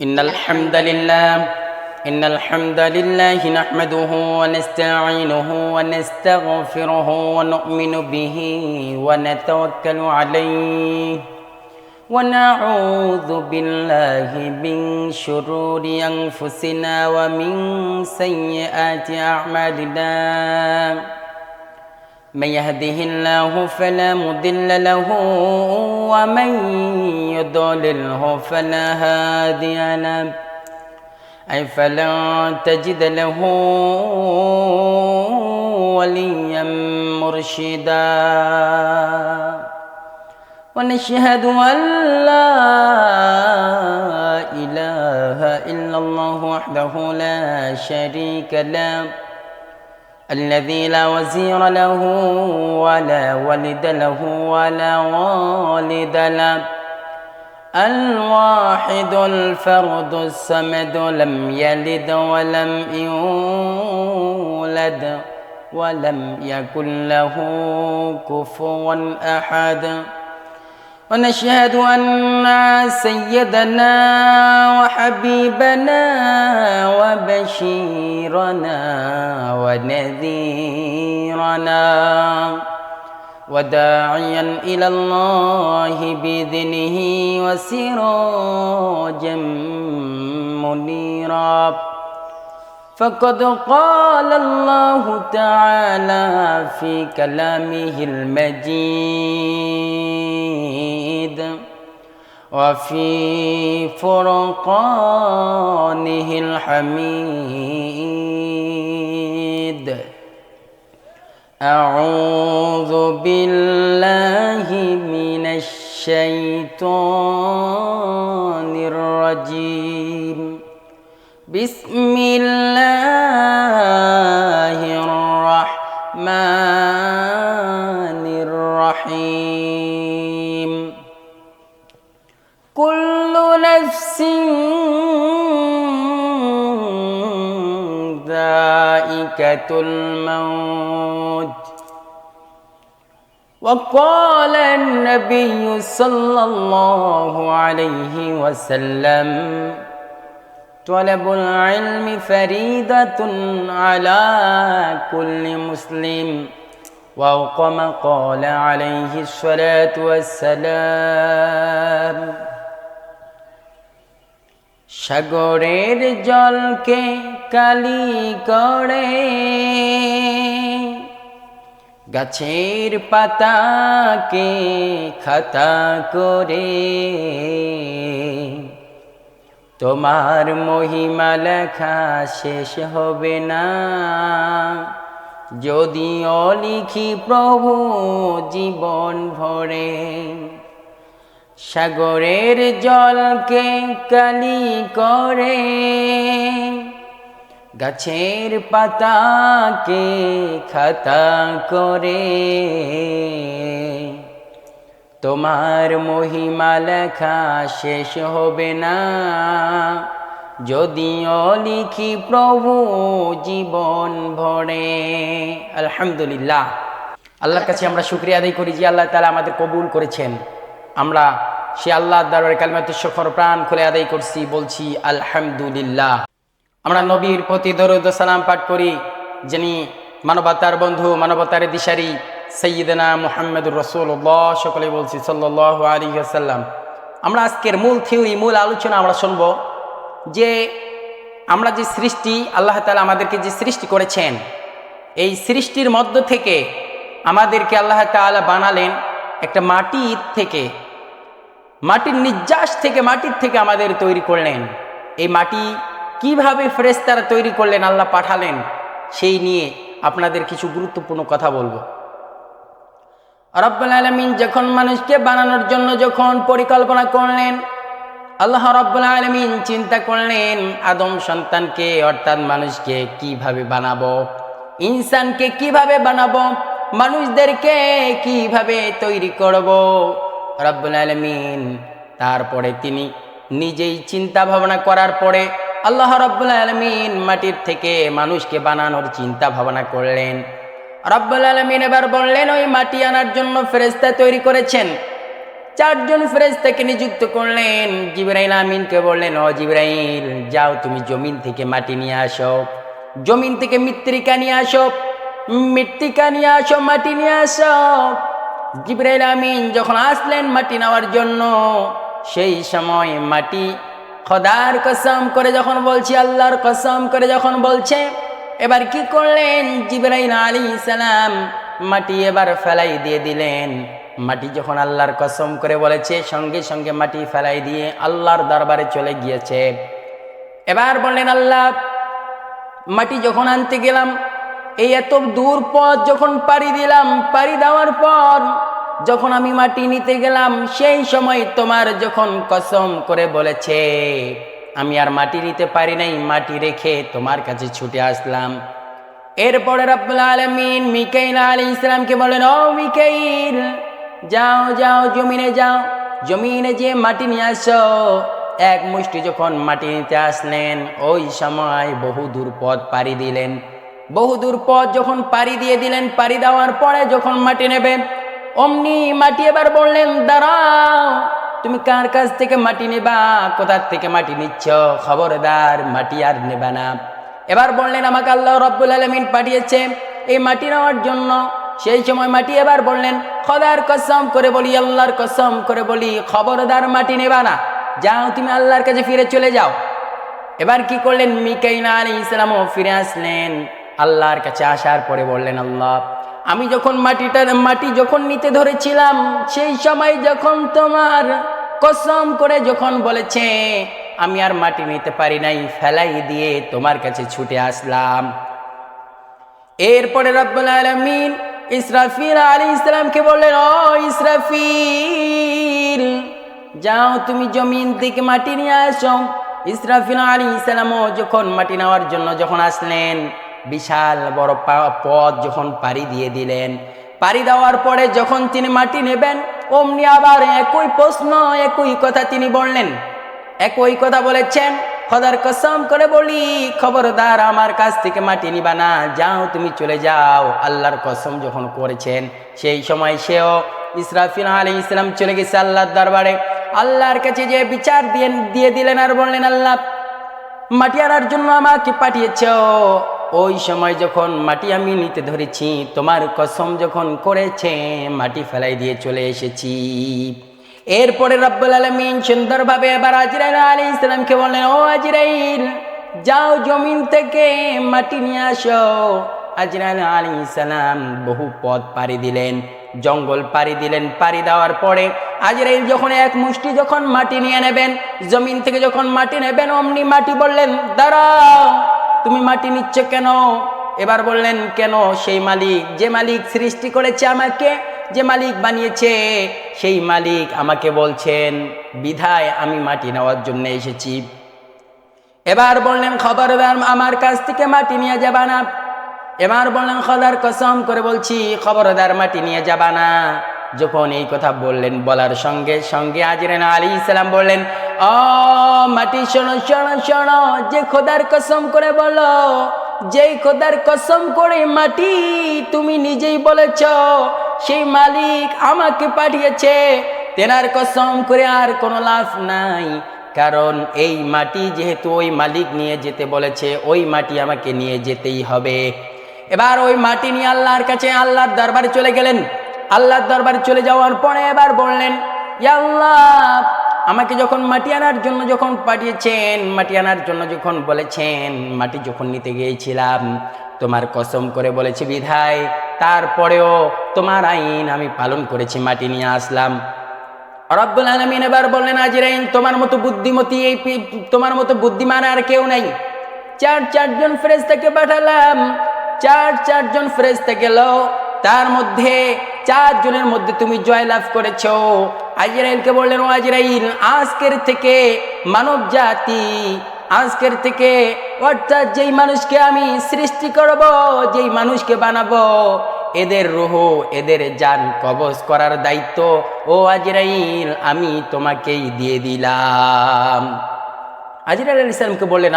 إن الحمد لله نحمده ونستعينه ونستغفره ونؤمن به ونتوكل عليه ونعوذ بالله من شرور أنفسنا ومن سيئات أعمالنا من يهده الله فلا مضل له ومن يضلله فلا هادي له أي فلا تجد له وليا مرشدا ونشهد أن لا إله إلا الله وحده لا شريك له الذي لا وزير له ولا ولد له ولا والد له الواحد الفرد الصمد لم يلد ولم يولد ولم يكن له كفوا أحد ونشهد أن سيدنا وحبيبنا وبشيرنا ونذيرنا وداعيا إلى الله بإذنه وسراجا منيرا فقد قال الله تعالى في كلامه المجيد وفي فرقانه الحميد أعوذ بالله من الشيطان الرجيم بسم الله الرحمن الرحيم كل نفس ذائقة الموت وقال النبي صلى الله عليه وسلم طلب العلم فريضة على كل مسلم وكما قال عليه الصلاة والسلام সাগরের জলকে কালি করে গাছের পাতাকে খাতা করে তোমার মহিমা লেখা শেষ হবে না যদিও লিখি প্রভু জীবন ভরে সাগরের জলকে কালি করে গাছের পাতাকে খাতা করে তোমার মহিমা লেখা শেষ হবে না যদিও লিখি প্রভু জীবন ভরে। আলহামদুলিল্লাহ, আল্লাহর কাছে আমরা শুকরিয়া আদায় করি যে আল্লাহ তাআলা আমাদের কবুল করেছেন। আমরা সে আল্লাহর দরবারে কালিমাতুশ শুকর প্রাণ খুলে আদায় করছি, বলছি আলহামদুলিল্লাহ। আমরা নবীর প্রতি দরুদ ও সালাম পাঠ করি, যিনি মানবতার বন্ধু, মানবতার দিশারি, সাইয়্যিদনা মুহাম্মদুর রাসূলুল্লাহ। সকলে বলছি সাল্লাল্লাহু আলাইহি ওয়াসাল্লাম। আমরা আজকের মূল থিওরি, মূল আলোচনা আমরা শুনব যে আমরা যে সৃষ্টি, আল্লাহ তাআলা আমাদেরকে যে সৃষ্টি করেছেন, এই সৃষ্টির মধ্য থেকে আমাদেরকে আল্লাহ তাআলা বানালেন একটা মাটির থেকে, মাটির নির্যাস থেকে, মাটির থেকে আমাদের তৈরি করলেন। এই মাটি কিভাবে ফেরেশতারা তৈরি করলেন, আল্লাহ পাঠালেন, সেই নিয়ে আপনাদের কিছু গুরুত্বপূর্ণ কথা বলবো। রব্বুল আলামিন যখন মানুষকে বানানোর জন্য যখন পরিকল্পনা করলেন, আল্লাহ রব্বুল আলামিন চিন্তা করলেন আদম সন্তানকে অর্থাৎ মানুষকে কিভাবে বানাবো, ইনসানকে কিভাবে বানাবো, মানুষদেরকে কিভাবে তৈরি করব। রব্বুল আলামিন তারপরে তিনি নিজেই চিন্তা ভাবনা করার পরে আল্লাহ রব্বুল আলামিন মাটির থেকে মানুষকে বানানোর চিন্তা ভাবনা করলেন। রব্বুল আলামিন এবার বললেন ওই মাটি আনার জন্য ফেরেশতা তৈরি করেছেন। চারজন ফেরেশতাকে নিযুক্ত করলেন। জিবরাইল আমিনকে বললেন, ও জিবরাইল, যাও তুমি জমিন থেকে মাটি নিয়ে আসো, জমিন থেকে মৃত্তিকা নিয়ে আসো, মৃত্তিকা নিয়ে আসো, মাটি নিয়ে আসো। জিবরাইল আমিন যখন আসলেন মাটি নেওয়ার জন্য, সেই সময় মাটি খোদার কসম করে যখন বলছি, আল্লাহর কসম করে যখন বলছে, এবার কি করলেন জিবরাইল আলাইহিস সালাম, মাটি এবার ফেলাই দিয়ে দিলেন। মাটি যখন আল্লাহর কসম করে বলেছে, সঙ্গে সঙ্গে মাটি ফেলাই দিয়ে আল্লাহর দরবারে চলে গিয়েছে। এবার বললেন, আল্লাহ, মাটি যখন আনতে গেলাম, এই এত দূর পথ যখন পাড়ি দিলাম, পাড়ি দেওয়ার পর যখন আমি মাটি নিতে গেলাম, সেই সময় তোমার যখন কসম করে বলেছে, আমি আর মাটি নিতে পারি নাই, মাটি রেখে তোমার কাছে ছুটে আসলাম। এরপরে রব্বুল আলামিন মিকাইল আলাইহিস সালামকে বলেন, ও মিকাইল, যাও যাও জমিনে যাও, জমিনে যে মাটি নিয়ে আসো। এক মুষ্টি যখন মাটি নিতে আসলেন, ওই সময় বহু দূর পথ পাড়ি দিলেন। বহু দূর পথ যখন পাড়ি দিয়ে দিলেন, পাড়ি দেওয়ার পরে যখন মাটি নেবে, অমনি মাটি এবার বললেন, দাঁড়াও, তুমি কার কাছ থেকে মাটি নেবা, কোথার থেকে মাটি নিচ্ছ, খবরদার মাটি আর নেবা না। এবার বললেন, আমাকে আল্লাহ রাব্বুল আলামিন পাঠিয়েছে এই মাটি নেওয়ার জন্য। সেই সময় মাটি এবার বললেন, খোদার কসম করে বলি, আল্লাহর কসম করে বলি, খবরদার মাটি নেবা না, যাও তুমি আল্লাহর কাছে ফিরে চলে যাও। এবার কি করলেন, মিকাইল আলাইহিস সালামও ফিরে আসলেন। আল্লাহর কাছে আসার পরে বললেন, আল্লাহ, আমি যখন মাটি যখন নিতে ধরেছিলাম, সেই সময় যখন তোমার কসম করে যখন বলেছে, আমি আর মাটি নিতে পারি নাই, ফেলাই দিয়ে তোমার কাছে ছুটে আসলাম। এরপরে রব্বুল আলামিন ইসরাফিল আলাইহিস সালামকে বললেন, ও ইসরাফিল, যাও তুমি জমিন থেকে মাটি নিয়ে আসো। ইসরাফিল আলাইহিস সালামও যখন মাটি নেওয়ার জন্য যখন আসলেন, বিশাল বড় পথ যখন পাড়ি দিয়ে দিলেন, পাড়ি দেওয়ার পরে যখন তিনি মাটি নেবেন, অমনি আবার একই প্রশ্ন, একই কথা তিনি বললেন, একই কথা বলেছেন, খোদার কসম করে বলি, খবরদার আমার কাছ থেকে মাটি নিবা না, যাও তুমি চলে যাও। আল্লাহর কসম যখন করেছেন, সেই সময় সেও ইসরাফিল আলাইহিস সালাম চলে গেছে আল্লাহর দরবারে। আল্লাহর কাছে যে বিচার দিয়ে দিলেন আর বললেন, আল্লাহ, মাটি আনার জন্য আমাকে পাঠিয়েছ, ওই সময় যখন মাটি আমি নিতে ধরেছি, তোমার কসম যখন করেছে, মাটি ফেলাই দিয়ে চলে এসেছি। এরপরে রব্বুল আলামিন সুন্দরভাবে এবার আজরাইল আলাইহিস সালামকে বললেন, ও আজরাইল, যাও জমিন থেকে মাটি নিয়ে আসো। আজরাইল আলাইহিস সালাম বহু পথ পাড়ি দিলেন, জঙ্গল পাড়ি দিলেন। পাড়ি দেওয়ার পরে আজরাইল যখন এক মুষ্টি যখন মাটি নিয়ে নেবেন, জমিন থেকে যখন মাটি নেবেন, অমনি মাটি বললেন, দাঁড়াও, তুমি মাটি নিচ্ছ কেন? এবার বললেন, কেন? সেই মালিক, যে মালিক সৃষ্টি করেছে আমাকে, যে মালিক বানিয়েছে, সেই মালিক আমাকে বলছেন, বিধায় আমি মাটি নেওয়ার জন্য এসেছি। এবার বললেন, খবরদার আমার কাছ থেকে মাটি নিয়ে যাবা না। এবার বললেন, খোদার কসম করে বলছি, খবরদার মাটি নিয়ে যাবা না। যখন এই কথা বললেন, বলার সঙ্গে সঙ্গে আজরাইল আলাইহিস সালাম বললেন, ও মাটি, শোনো শোনো শোনো, যে খোদার কসম করে বলো, যেই খোদার কসম করে মাটি তুমি নিজেই বলেছ, সেই মালিক আমাকে পাঠিয়েছে, তেনার কসম করে আর কোনো লাভ নাই। কারণ এই মাটি যেহেতু ওই মালিক নিয়ে যেতে বলেছে, ওই মাটি আমাকে নিয়ে যেতেই হবে। এবার ওই মাটি নিয়ে আল্লাহর কাছে, আল্লাহর দরবারে চলে গেলেন। আল্লাহর দরবারে চলে যাওয়ার পরে এবার বললেন, ইয়া আল্লাহ, আমাকে যখন মাটি আনার জন্য যখন পাঠিয়েছেন, মাটি আনার জন্য যখন বলেছেন, মাটি যখন নিতে গিয়েছিলাম, তোমার কসম করে বলেছি বিধায়, তারপরেও তোমার আইন আমি পালন করেছি, মাটি নিয়ে আসলাম। রব্বুল আলামিন এবার বললেন, আজরাইল, তোমার মতো বুদ্ধিমতী, তোমার মতো বুদ্ধিমান আর কেউ নাই। চারজন ফেরেশতাকে পাঠালাম, চারজন ফেরেশতা গেল, তার মধ্যে 4 জনের মধ্যে তুমি জয়লাভ করেছো। আজরাইলকে বললেন, ও আজরাইল, আজকের থেকে মানব জাতি, আজকের থেকে অর্থাৎ যেই মানুষকে আমি সৃষ্টি করব, যেই মানুষকে বানাবো, এদের রূহ, এদের জান কবজ করার দায়িত্ব, ও আজরাইল, আমি তোমাকেই দিয়ে দিলাম। আজরাইল আলাইহিস সালামকে বললেন,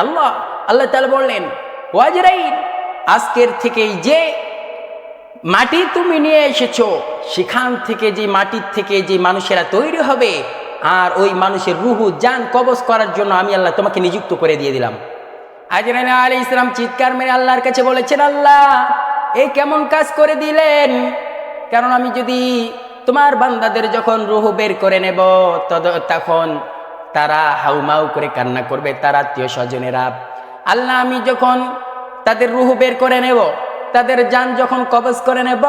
আল্লাহ তাআলা বললেন, ও আজরাইল, আজকের থেকেই যে মাটি তুমি নিয়ে এসেছো, সেখান থেকে যে মাটির থেকে যে মানুষেরা তৈরি হবে, আর ওই মানুষের রুহু জান কবজ করার জন্য আমি আল্লাহ তোমাকে নিযুক্ত করে দিয়ে দিলাম। আজরাইল আলাইহিস সালাম চিৎকার মেরে আল্লাহর কাছে বলেছেন, আল্লাহ এই কেমন কাজ করে দিলেন? কারণ আমি যদি তোমার বান্দাদের যখন রুহু বের করে নেব, তখন তারা হাউমাউ করে কান্না করবে, তার আত্মীয় স্বজনেরা। আল্লাহ আমি যখন তাদের রুহু বের করে নেব, তাদের জান যখন কবজ করে নেব,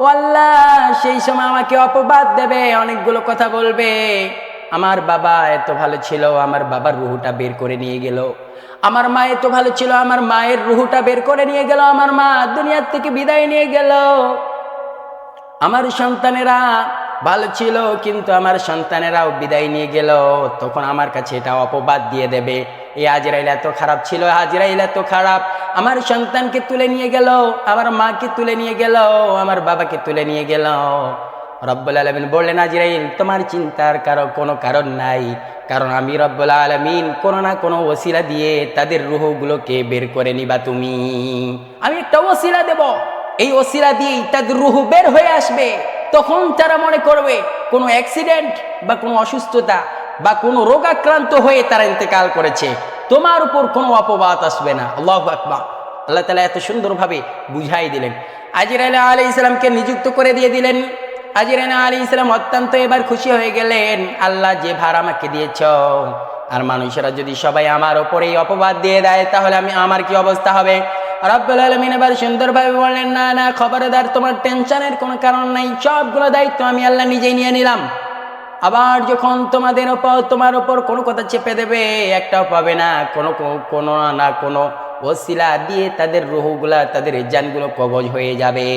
ও আল্লাহ সেই সময় আমাকে অপবাদ দেবে, অনেকগুলো কথা বলবে। আমার বাবা এত ভালো ছিল, আমার বাবার রুহুটা বের করে নিয়ে গেল। আমার মা এত ভালো ছিল, আমার মায়ের রুহুটা বের করে নিয়ে গেল। আমার মা দুনিয়ার থেকে বিদায় নিয়ে গেল। আমার সন্তানেরা ভালো ছিল, কিন্তু আমার সন্তানেরাও বিদায় নিয়ে গেল। তখন আমার কাছে এটা অপবাদ দিয়ে দেবে, এই আজরাইল এত খারাপ ছিল, আজরাইল এত খারাপ, আমার সন্তানকে তুলে নিয়ে গেল, আমার মাকে তুলে নিয়ে গেল, আমার বাবাকে তুলে নিয়ে গেল। রব্বুল আলামিন বললেন, আজরাইল তোমার চিন্তার কোনো কারণ নাই, কারণ আমি রব্বুল আলামিন কোনো না কোনো ওসিলা দিয়ে তাদের রুহগুলোকে বের করে নিবা তুমি। আমি একটা ওসিলা দেব, এই ওসিলা দিয়েই তাদের রুহু বের হয়ে আসবে। তখন তারা মনে করবে কোনো অ্যাক্সিডেন্ট বা কোনো অসুস্থতা বা কোনো রোগাক্রান্ত হয়ে তারা ইন্তেকাল করেছে, তোমার উপর কোনো অপবাদ আসবে না। আল্লাহু আকবার। আল্লাহ তাআলা এত সুন্দরভাবে বুঝাই দিলেন। আজরাইল আলাইহিস সালামকে নিযুক্ত করে দিয়ে দিলেন। আজরাইল আলাইহিস সালাম অত্যন্ত এবার খুশি হয়ে গেলেন, আল্লাহ যে ভার আমাকে দিয়েছ, আর মানুষেরা যদি সবাই আমার ওপরেই অপবাদ দিয়ে দেয়, তাহলে আমার কি অবস্থা হবে? রব্বুল আলামিন এবার সুন্দরভাবে বললেন, না না খবরদার, তোমার টেনশনের কোনো কারণ নাই, সবগুলো দায়িত্ব আমি আল্লাহ নিজেই নিয়ে নিলাম। আবার যখন তোমার ওপর কোনো কথা চেপে দেবে, একটাও পাবে না, কোনো না কোনো ওসিলা দিয়ে তাদের রুহগুলা, তাদের জানগুলো কবজ হয়ে যাবে।